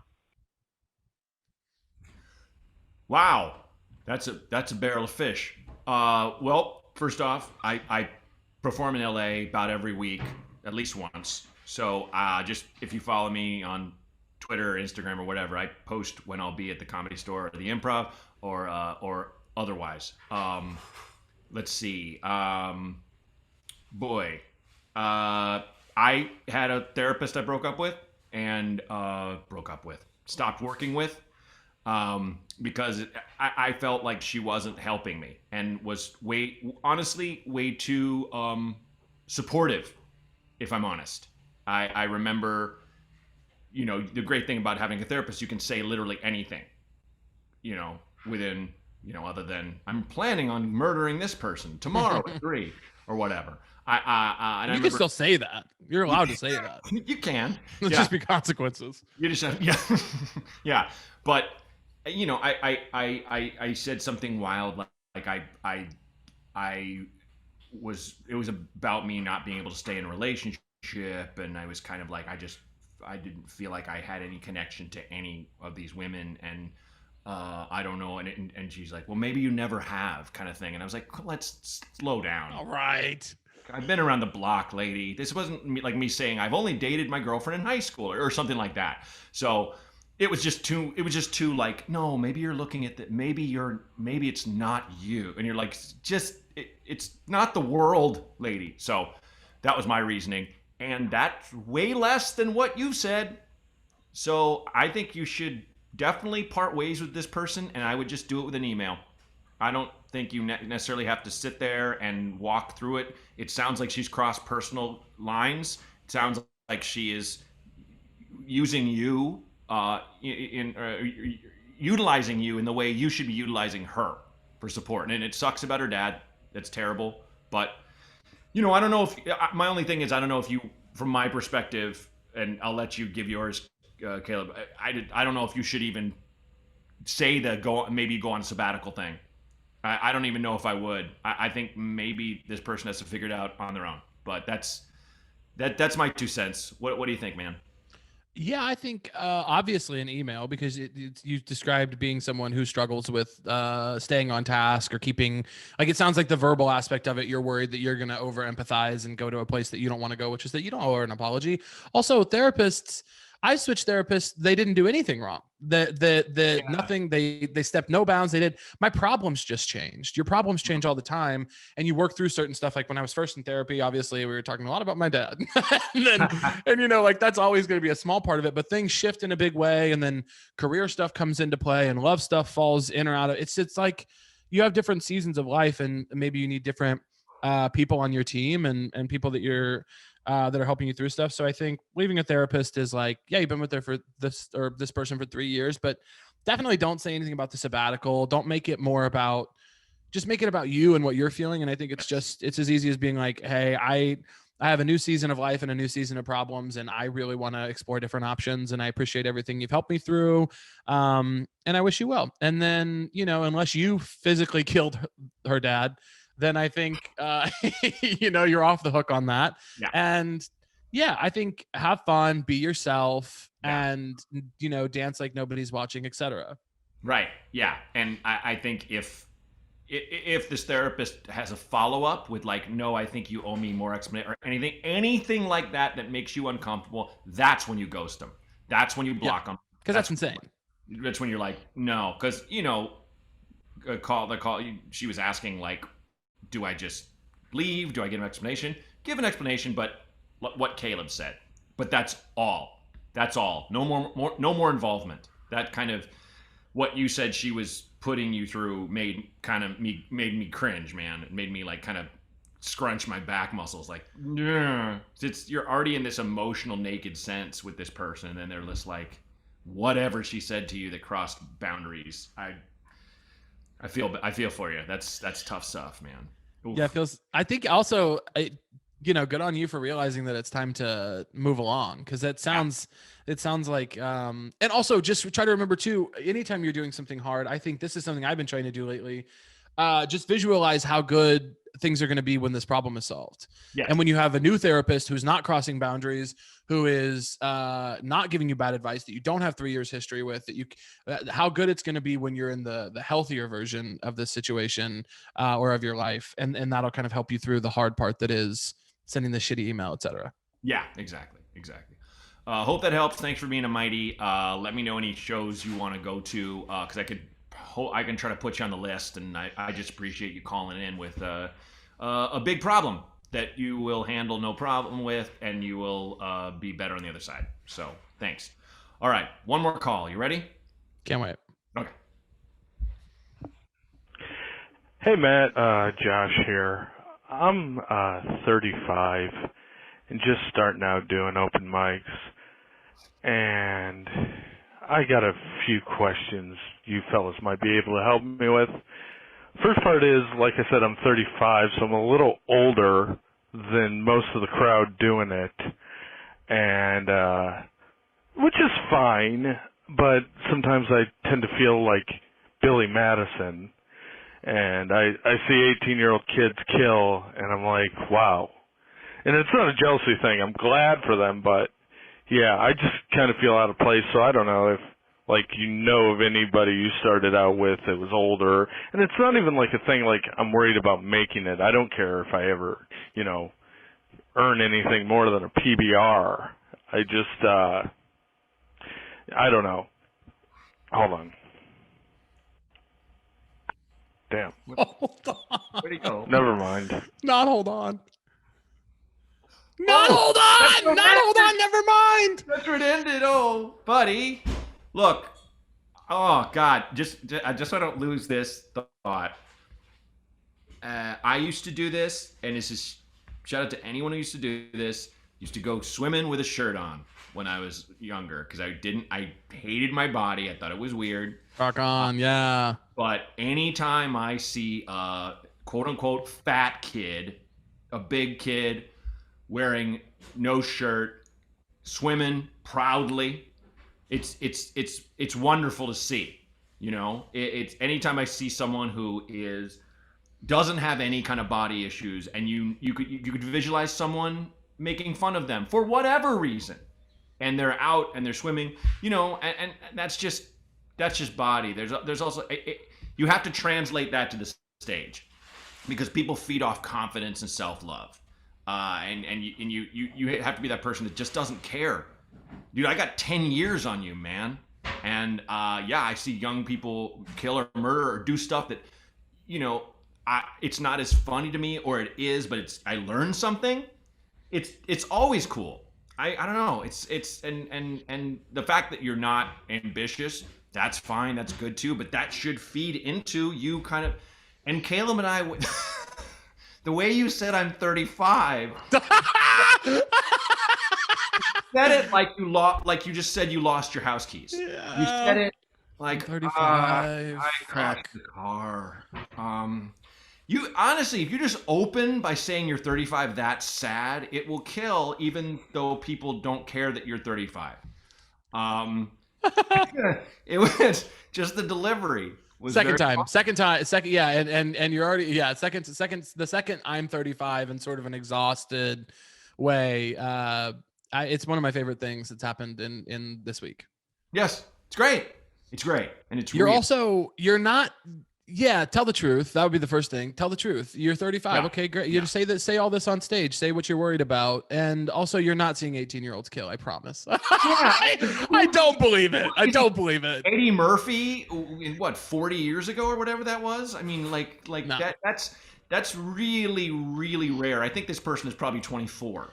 Wow, that's a barrel of fish. Well, first off, I perform in LA about every week, at least once. So just if you follow me on Twitter, or Instagram, or whatever, I post when I'll be at the Comedy Store or the Improv or otherwise. Let's see. I had a therapist I stopped working with. Because I felt like she wasn't helping me and was way too supportive, if I'm honest. I remember, you know, the great thing about having a therapist, you can say literally anything, you know, within, you know, other than I'm planning on murdering this person tomorrow at 3 or whatever. And you can still say that. You're allowed to say that. You can. There's just be consequences. You just have, yeah, yeah. But you know, I said something wild like it was about me not being able to stay in a relationship, and I was kind of like I didn't feel like I had any connection to any of these women, and I don't know, and she's like, well, maybe you never have, kind of thing, and I was like, let's slow down. All right. I've been around the block, lady. This wasn't like me saying I've only dated my girlfriend in high school or something like that. So it was just too like, no, maybe you're looking at that. Maybe it's not you. And you're like, it's not the world, lady. So that was my reasoning. And that's way less than what you said. So I think you should definitely part ways with this person. And I would just do it with an email. I don't think you necessarily have to sit there and walk through it. It sounds like she's crossed personal lines. It sounds like she is using you, utilizing you in the way you should be utilizing her for support. And it sucks about her dad. That's terrible. But, you know, I don't know if, my only thing is, I don't know if you, from my perspective, and I'll let you give yours, Caleb, I don't know if you should even say maybe go on a sabbatical thing. I don't even know if I would. I think maybe this person has to figure it out on their own. But that's my 2 cents. What do you think, man? Yeah, I think obviously an email, because you described being someone who struggles with staying on task or keeping, like, it sounds like the verbal aspect of it, you're worried that you're going to over empathize and go to a place that you don't want to go, which is that you don't owe her an apology. Also, therapists, I switched therapists. They didn't do anything wrong. Nothing. They stepped no bounds. They did. My problems just changed. Your problems change all the time, and you work through certain stuff. Like when I was first in therapy, obviously we were talking a lot about my dad, and you know, like that's always going to be a small part of it. But things shift in a big way, and then career stuff comes into play, and love stuff falls in or out of. It's like you have different seasons of life, and maybe you need different people on your team and people that you're. That are helping you through stuff. So I think leaving a therapist is like, yeah, you've been with her for this person for 3 years, but definitely don't say anything about the sabbatical. Don't make it more about, just make it about you and what you're feeling. And I think it's as easy as being like, hey, I have a new season of life and a new season of problems, and I really want to explore different options. And I appreciate everything you've helped me through. And I wish you well. And then, you know, unless you physically killed her dad, then I think, you know, you're off the hook on that. Yeah. And yeah, I think have fun, be yourself, and, you know, dance like nobody's watching, etc. Right. Yeah. And I think if this therapist has a follow-up with like, no, I think you owe me more explanation or anything like that makes you uncomfortable, that's when you ghost them. That's when you block them. Because that's insane. That's when you're like, no, because, you know, the call, she was asking like, do I just leave? Do I give an explanation? Give an explanation, but what Caleb said. But that's all. That's all. No more involvement. That kind of what you said she was putting you through made me cringe, man. It made me like kind of scrunch my back muscles. Like, you're already in this emotional naked sense with this person, and then they're just like, whatever she said to you that crossed boundaries. I feel for you. That's tough stuff, man. Oof. Yeah, I think also good on you for realizing that it's time to move along, because it sounds like and also just try to remember too, anytime you're doing something hard, I think this is something I've been trying to do lately, just visualize how good things are going to be when this problem is solved. Yes. And when you have a new therapist who's not crossing boundaries, who is not giving you bad advice, that you don't have 3 years history with, how good it's going to be when you're in the healthier version of this situation or of your life. And that'll kind of help you through the hard part that is sending the shitty email, etc. Yeah, exactly. Hope that helps. Thanks for being a mighty. Let me know any shows you want to go to, because I can try to put you on the list, and I just appreciate you calling in with a big problem that you will handle no problem with, and you will be better on the other side. So thanks. All right, one more call. You ready? Can't wait. Okay. Hey Matt, Josh here. I'm 35 and just starting out doing open mics, and I got a few questions you fellas might be able to help me with. First part is, like I said, I'm 35, so I'm a little older than most of the crowd doing it, and which is fine, but sometimes I tend to feel like Billy Madison, and I see 18-year-old kids kill, and I'm like, wow. And it's not a jealousy thing. I'm glad for them, but yeah, I just kind of feel out of place, so I don't know if, like, you know of anybody you started out with that was older. And it's not even like a thing like I'm worried about making it. I don't care if I ever, earn anything more than a PBR. I just, I don't know. Hold on. Damn. Hold on. Where'd he go? Never mind. Not hold on. Not hold on. Not hold on. Never mind. That's where it ended. Oh, buddy. Look. Oh, God. Just so I don't lose this thought. I used to do this, and this is shout out to anyone who used to do this. Used to go swimming with a shirt on when I was younger, because I hated my body. I thought it was weird. Rock on. Yeah. But anytime I see a quote unquote fat kid, a big kid wearing no shirt, swimming proudly, it's wonderful to see. It's anytime I see someone who doesn't have any kind of body issues, and you could visualize someone making fun of them for whatever reason, and they're out and they're swimming, and that's just body. There's also you have to translate that to the stage, because people feed off confidence and self-love, and you have to be that person that just doesn't care. Dude, I got 10 years on you, man. And I see young people kill or murder or do stuff that, it's not as funny to me, or it is, but I learned something. It's always cool. I don't know. And the fact that you're not ambitious, that's fine. That's good too. But that should feed into you kind of. And Caleb and I, the way you said I'm 35. Said it like you just said you lost your house keys. Yeah. You said it like 35. I crashed the car. You honestly, if you just open by saying you're 35, that's sad. It will kill, even though people don't care that you're 35. It was just the delivery. Second time, yeah, and you're already the second I'm 35 in sort of an exhausted way. It's one of my favorite things that's happened in this week. Yes, it's great, and it's you're not. Yeah, tell the truth. That would be the first thing. Tell the truth. You're 35. Yeah. Okay, great. You just say all this on stage. Say what you're worried about, and also you're not seeing 18-year-olds kill. I promise. Yeah. I don't believe it. Eddie Murphy, what, 40 years ago or whatever that was? I mean, no. That's really, really rare. I think this person is probably 24.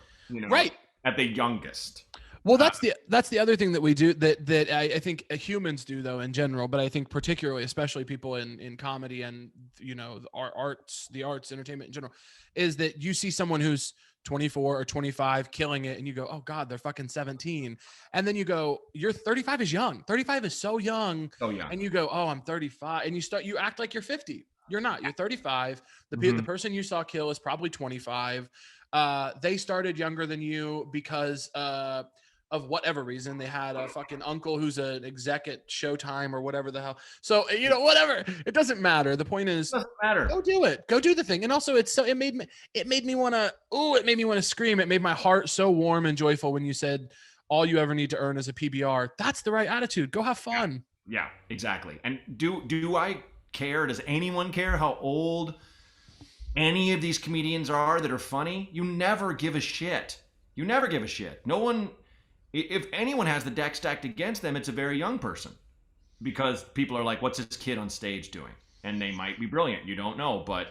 Right at the youngest. Well, that's the other thing that we do that I think humans do, though, in general, but I think particularly, especially people in comedy and the arts, entertainment in general, is that you see someone who's 24 or 25 killing it, and you go, oh God, they're fucking 17, and then you go, you're 35 is young. 35 is so young. Oh yeah. And you go, oh, I'm 35, and you act like you're 50. You're not. You're 35. The person you saw kill is probably 25. They started younger than you because of whatever reason. They had a fucking uncle who's an exec at Showtime or whatever the hell. So whatever. It doesn't matter. The point is, Doesn't matter. go do it. Go do the thing. And also, it made me want to scream. It made my heart so warm and joyful when you said all you ever need to earn is a PBR. That's the right attitude. Go have fun. Yeah, exactly. And do I care? Does anyone care how old any of these comedians are that are funny? You never give a shit. You never give a shit. No one, if anyone has the deck stacked against them, it's a very young person, because people are like, what's this kid on stage doing? And they might be brilliant. You don't know, but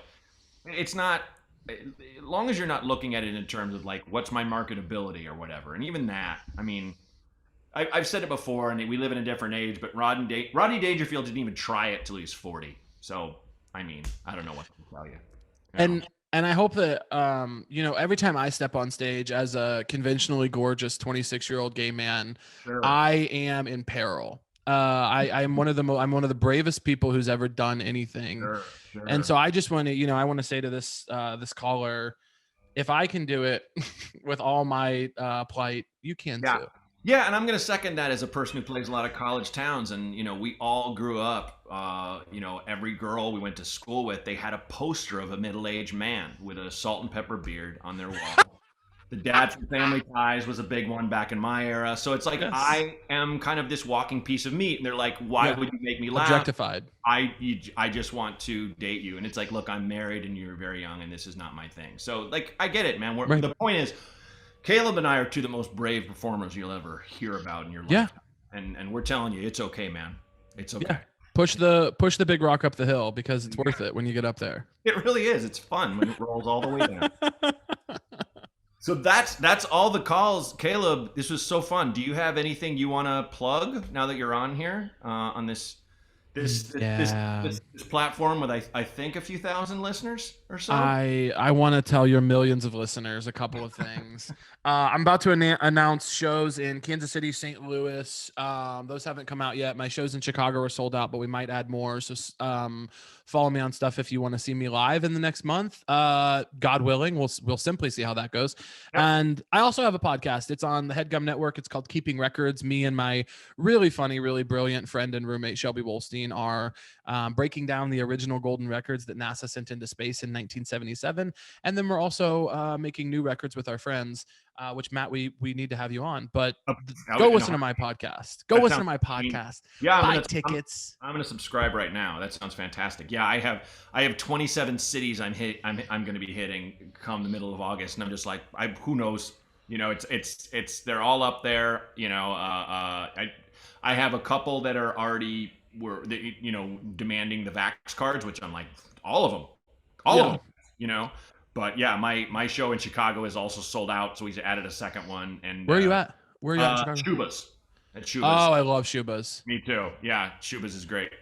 it's not, as long as you're not looking at it in terms of like, what's my marketability or whatever. And even that, I mean, I've said it before, and we live in a different age, but Rodney Dangerfield didn't even try it till he's 40. So, I mean, I don't know what to tell you. And I hope that every time I step on stage as a conventionally gorgeous 26-year-old gay man, Sure. I am in peril. I'm one of the bravest people who's ever done anything. Sure. And so I just want to, I want to say to this caller, if I can do it with all my plight, you can too. Yeah, and I'm going to second that as a person who plays a lot of college towns. And, we all grew up, every girl we went to school with, they had a poster of a middle-aged man with a salt and pepper beard on their wall. The Dad from Family Ties was a big one back in my era. So it's like, yes. I am kind of this walking piece of meat. And they're like, why would you make me laugh? Objectified. I just want to date you. And it's like, look, I'm married and you're very young and this is not my thing. So, like, I get it, man. Right. The point is, Caleb and I are two of the most brave performers you'll ever hear about in your life. Yeah. And we're telling you, it's okay, man. It's okay. Yeah. Push the big rock up the hill, because it's worth it when you get up there. It really is. It's fun when it rolls all the way down. So that's all the calls. Caleb, this was so fun. Do you have anything you want to plug now that you're on here on this platform with I think a few thousand listeners or so? I want to tell your millions of listeners a couple of things. I'm about to announce shows in Kansas City, St. Louis. Those haven't come out yet. My shows in Chicago are sold out, but we might add more. So follow me on stuff if you want to see me live in the next month. God willing, we'll simply see how that goes. Yep. And I also have a podcast. It's on the HeadGum Network. It's called Keeping Records. Me and my really funny, really brilliant friend and roommate Shelby Wolstein are breaking down the original golden records that NASA sent into space in 1977. And then we're also making new records with our friends, which, Matt, we need to have you on. But go listen to my podcast. Go listen to my podcast. Yeah, buy tickets. I'm going to subscribe right now. That sounds fantastic. Yeah, I have 27 cities I'm going to be hitting come the middle of August, and I'm just like, who knows? It's they're all up there. I have a couple that are already demanding the vax cards, which I'm like, all of them, But yeah, my show in Chicago is also sold out, so we added a second one. And where are you at? Where are you at in Chicago? Shuba's. At Shuba's. Oh, I love Shuba's. Me too. Yeah, Shuba's is great.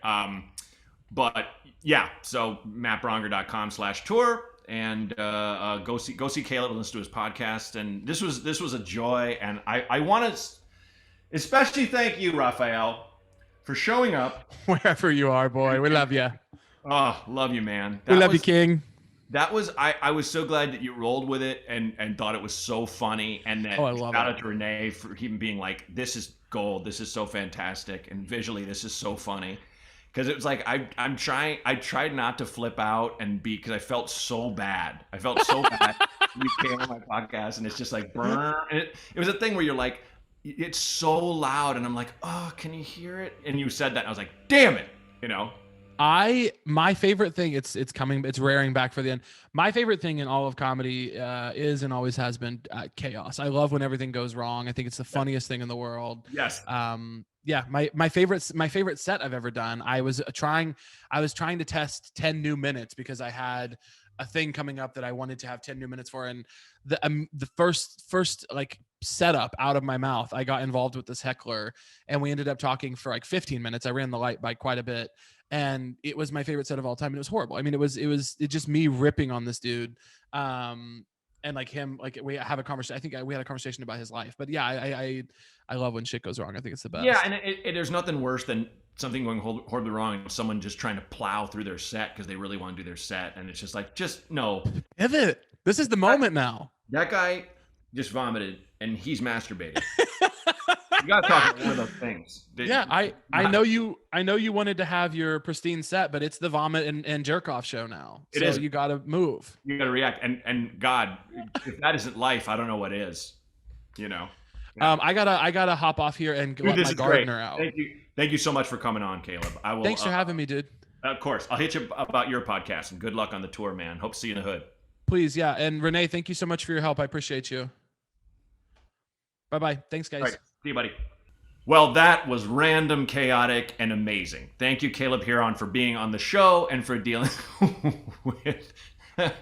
But yeah, so mattbronger.com/tour, and go see Caleb and listen to his podcast. And this was a joy, and I want to especially thank you, Raphael, for showing up wherever you are, boy. We love you. Oh, love you, man. We love you, King. That was I was so glad that you rolled with it and thought it was so funny, and that shout out to Renee for even being like, this is gold, this is so fantastic, and visually this is so funny, because it was like I tried not to flip out and be, because I felt so bad. You came on my podcast and it's just like burn, and it was a thing where you're like, it's so loud, and I'm like, oh, can you hear it? And you said that, and I was like, damn it, my favorite thing, it's raring back for the end. My favorite thing in all of comedy is and always has been chaos. I love when everything goes wrong. I think it's the funniest thing in the world. Yes. Yeah. My favorite set I've ever done. I was trying to test 10 new minutes because I had a thing coming up that I wanted to have 10 new minutes for. And the first like setup out of my mouth, I got involved with this heckler, and we ended up talking for like 15 minutes. I ran the light by quite a bit. And it was my favorite set of all time. And it was horrible. I mean, it was just me ripping on this dude. And like him, like we have a conversation. I think we had a conversation about his life, but yeah, I love when shit goes wrong. I think it's the best. Yeah. And there's nothing worse than something going horribly wrong and someone just trying to plow through their set because they really want to do their set. And it's just like, no. Pivot. This is the moment now. That guy just vomited, and he's masturbating. You gotta talk about one of those things. Yeah, I know you wanted to have your pristine set, but it's the vomit and jerk off show now. It so is. you gotta move. You gotta react. And God, if that isn't life, I don't know what is. You know. I gotta hop off here and Dude, let this my is gardener great. out. Thank you so much for coming on, Caleb. I will. Thanks for having me, dude. Of course, I'll hit you about your podcast, and good luck on the tour, man. Hope to see you in the hood. Please, yeah. And Renee, thank you so much for your help. I appreciate you. Bye-bye. Thanks, guys. All right. See you, buddy. Well, that was random, chaotic, and amazing. Thank you, Caleb Hearon, for being on the show and for dealing with the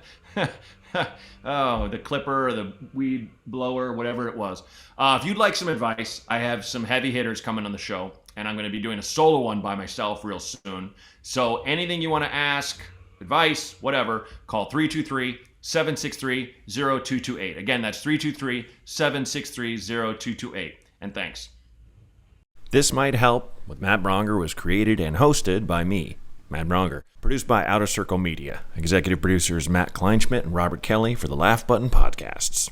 clipper or the weed blower, whatever it was. If you'd like some advice, I have some heavy hitters coming on the show, and I'm going to be doing a solo one by myself real soon. So anything you want to ask, advice, whatever, call 323-763-0228. Again, that's 323-763-0228. And thanks. This Might Help with Matt Braunger was created and hosted by me, Matt Braunger. Produced by Outer Circle Media. Executive producers Matt Kleinschmidt and Robert Kelly for the Laugh Button Podcasts.